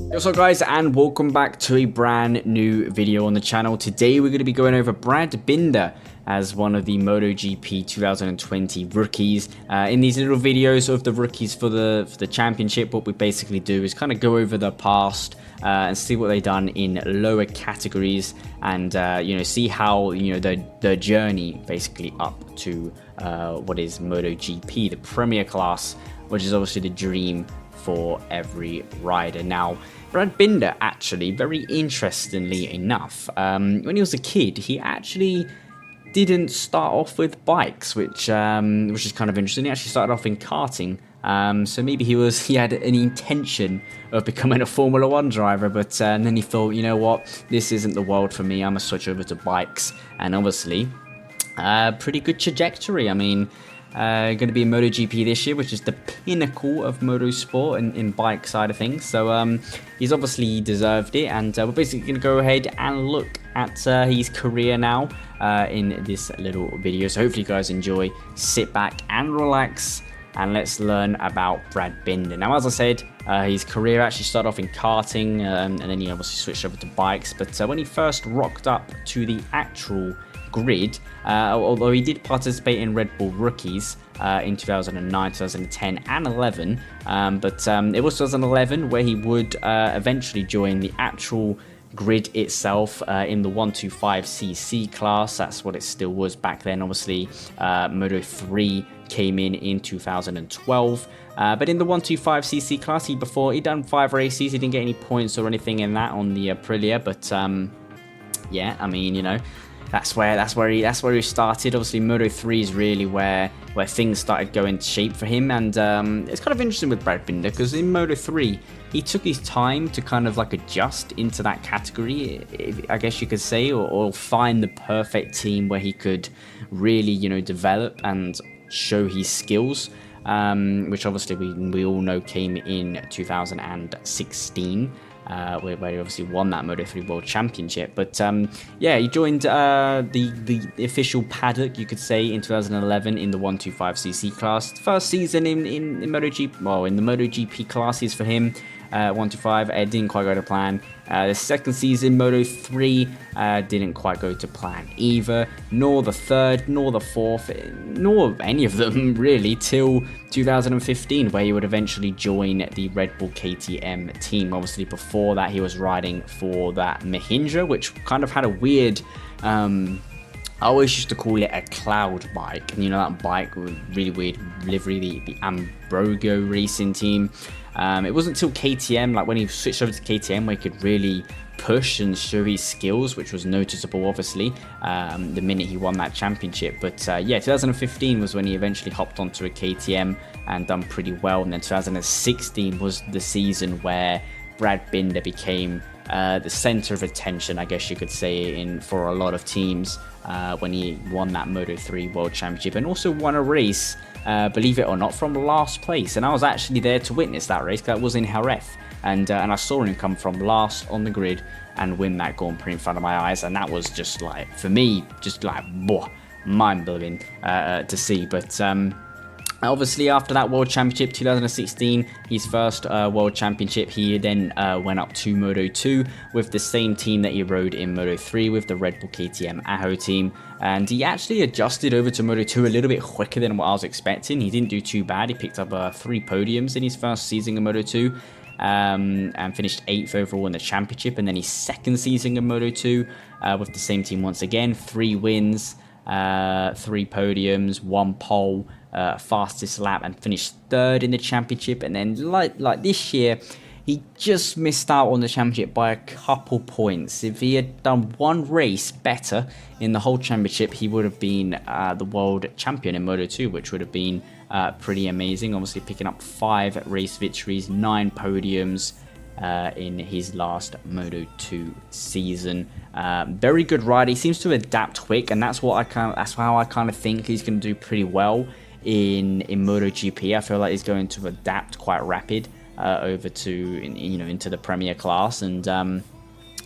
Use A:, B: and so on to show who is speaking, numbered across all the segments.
A: What's up guys, and welcome back to a brand new video on the channel. Today we're going to be going over Brad Binder as one of the MotoGP 2020 rookies. In these little videos of the rookies for the championship, what we basically do is kind of go over the past and see what they've done in lower categories, and see how their journey basically up to what is MotoGP, the Premier class, which is obviously the dream for every rider. Now, Brad Binder, actually, very interestingly enough, when he was a kid, he actually didn't start off with bikes, which is kind of interesting. He actually started off in karting, so maybe he had an intention of becoming a Formula 1 driver, but then he thought, you know what, this isn't the world for me, I'm going to switch over to bikes, and obviously, pretty good trajectory. I mean, going to be in MotoGP this year, which is the pinnacle of motorsport in bike side of things. So he's obviously deserved it, and we're basically going to go ahead and look at his career now in this little video. So hopefully you guys enjoy. Sit back and relax, and let's learn about Brad Binder. Now, as I said, his career actually started off in karting, and then he obviously switched over to bikes. But when he first rocked up to the actual grid, although he did participate in Red Bull Rookies in 2009, 2010 and 11, but it was 2011 where he would eventually join the actual grid itself in the 125cc class. That's what it still was back then. Obviously Moto 3 came in 2012, but in the 125cc class, he'd done 5 races. He didn't get any points or anything in that on the Aprilia, but yeah, I mean, that's where he started. Obviously, Moto 3 is really where things started going to shape for him, and it's kind of interesting with Brad Binder because in Moto 3 he took his time to kind of like adjust into that category, I guess you could say, or find the perfect team where he could really develop and show his skills, which obviously we all know came in 2016. Where he obviously won that Moto 3 World Championship. But yeah, he joined the official paddock, you could say, in 2011 in the 125cc class. First season in MotoGP, well, in the MotoGP classes for him. 125, it didn't quite go to plan. The second season, Moto 3, didn't quite go to plan either, nor the third, nor the fourth, nor any of them really, till 2015, where he would eventually join the Red Bull KTM team. Obviously, before that, he was riding for that Mahindra, which kind of had a weird, I always used to call it a cloud bike. And that bike with really weird livery, the Ambrogo racing team. It wasn't until KTM, like when he switched over to KTM, where he could really push and show his skills, which was noticeable, obviously, the minute he won that championship. But yeah, 2015 was when he eventually hopped onto a KTM and done pretty well. And then 2016 was the season where Brad Binder became the center of attention, I guess you could say, for a lot of teams when he won that Moto 3 World Championship, and also won a race, believe it or not, from last place. And I was actually there to witness that race. That was in Jerez, and I saw him come from last on the grid and win that Grand Prix in front of my eyes, and that was just like, for me, just like mind-blowing to see. But obviously, after that World Championship, 2016, his first World Championship, he then went up to Moto 2 with the same team that he rode in Moto 3 with the Red Bull KTM Aho team. And he actually adjusted over to Moto 2 a little bit quicker than what I was expecting. He didn't do too bad. He picked up 3 podiums in his first season in Moto 2. And finished 8th overall in the championship. And then his second season in Moto 2 with the same team once again, 3 wins, 3 podiums, 1 pole, fastest lap, and finished 3rd in the championship. And then like this year, he just missed out on the championship by a couple points. If he had done 1 race better in the whole championship, he would have been the world champion in Moto 2, which would have been pretty amazing. Obviously picking up 5 race victories, 9 podiums in his last Moto 2 season. Very good rider. He seems to adapt quick, and that's how I kind of think he's going to do pretty well in MotoGP. I feel like he's going to adapt quite rapid over to into the Premier class, and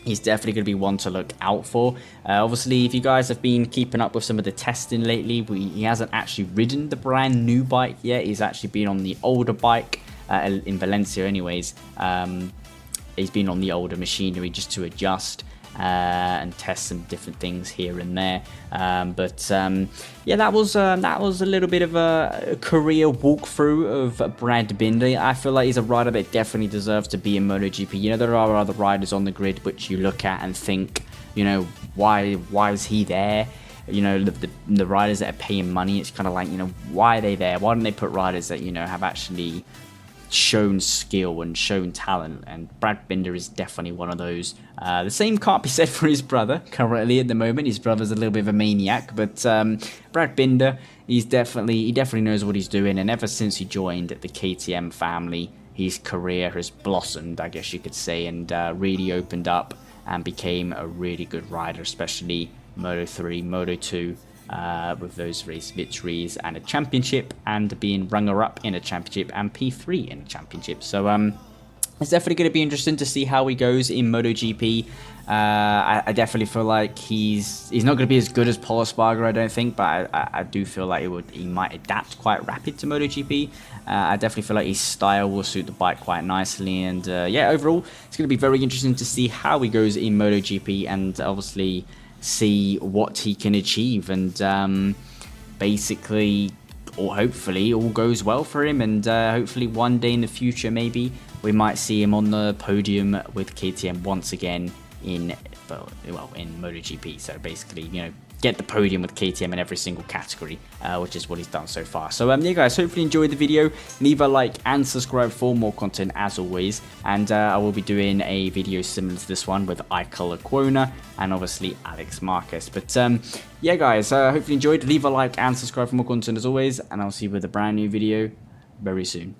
A: he's definitely going to be one to look out for. Obviously, if you guys have been keeping up with some of the testing lately, he hasn't actually ridden the brand new bike yet. He's actually been on the older bike in Valencia anyways. he's been on the older machinery just to adjust and test some different things here and there. Yeah, that was a little bit of a career walkthrough of Brad Binder. I feel like he's a rider that definitely deserves to be in MotoGP. You know, there are other riders on the grid which you look at and think, you know, why is he there? You know, the riders that are paying money, it's kind of like, you know, why are they there? Why don't they put riders that, you know, have actually shown skill and shown talent? And Brad Binder is definitely one of those. The same can't be said for his brother currently at the moment. His brother's a little bit of a maniac, but Brad Binder, he definitely knows what he's doing. And ever since he joined the KTM family, his career has blossomed, I guess you could say, and really opened up and became a really good rider, especially Moto 3, Moto 2, with those race victories and a championship, and being runner-up in a championship and P3 in a championship. So it's definitely going to be interesting to see how he goes in MotoGP. I definitely feel like he's not going to be as good as Paul Espargaro, I don't think, but I do feel like he might adapt quite rapid to MotoGP. I definitely feel like his style will suit the bike quite nicely, and yeah, overall, it's going to be very interesting to see how he goes in MotoGP, and obviously see what he can achieve, and basically, or hopefully, all goes well for him, and hopefully one day in the future, maybe we might see him on the podium with KTM once again in MotoGP. So basically, you know, get the podium with KTM in every single category, which is what he's done so far. So yeah, guys, hopefully you enjoyed the video. Leave a like and subscribe for more content as always, and I will be doing a video similar to this one with Iker Lecuona and obviously Alex Marquez. But yeah, guys, hopefully you enjoyed. Leave a like and subscribe for more content as always, and I'll see you with a brand new video very soon.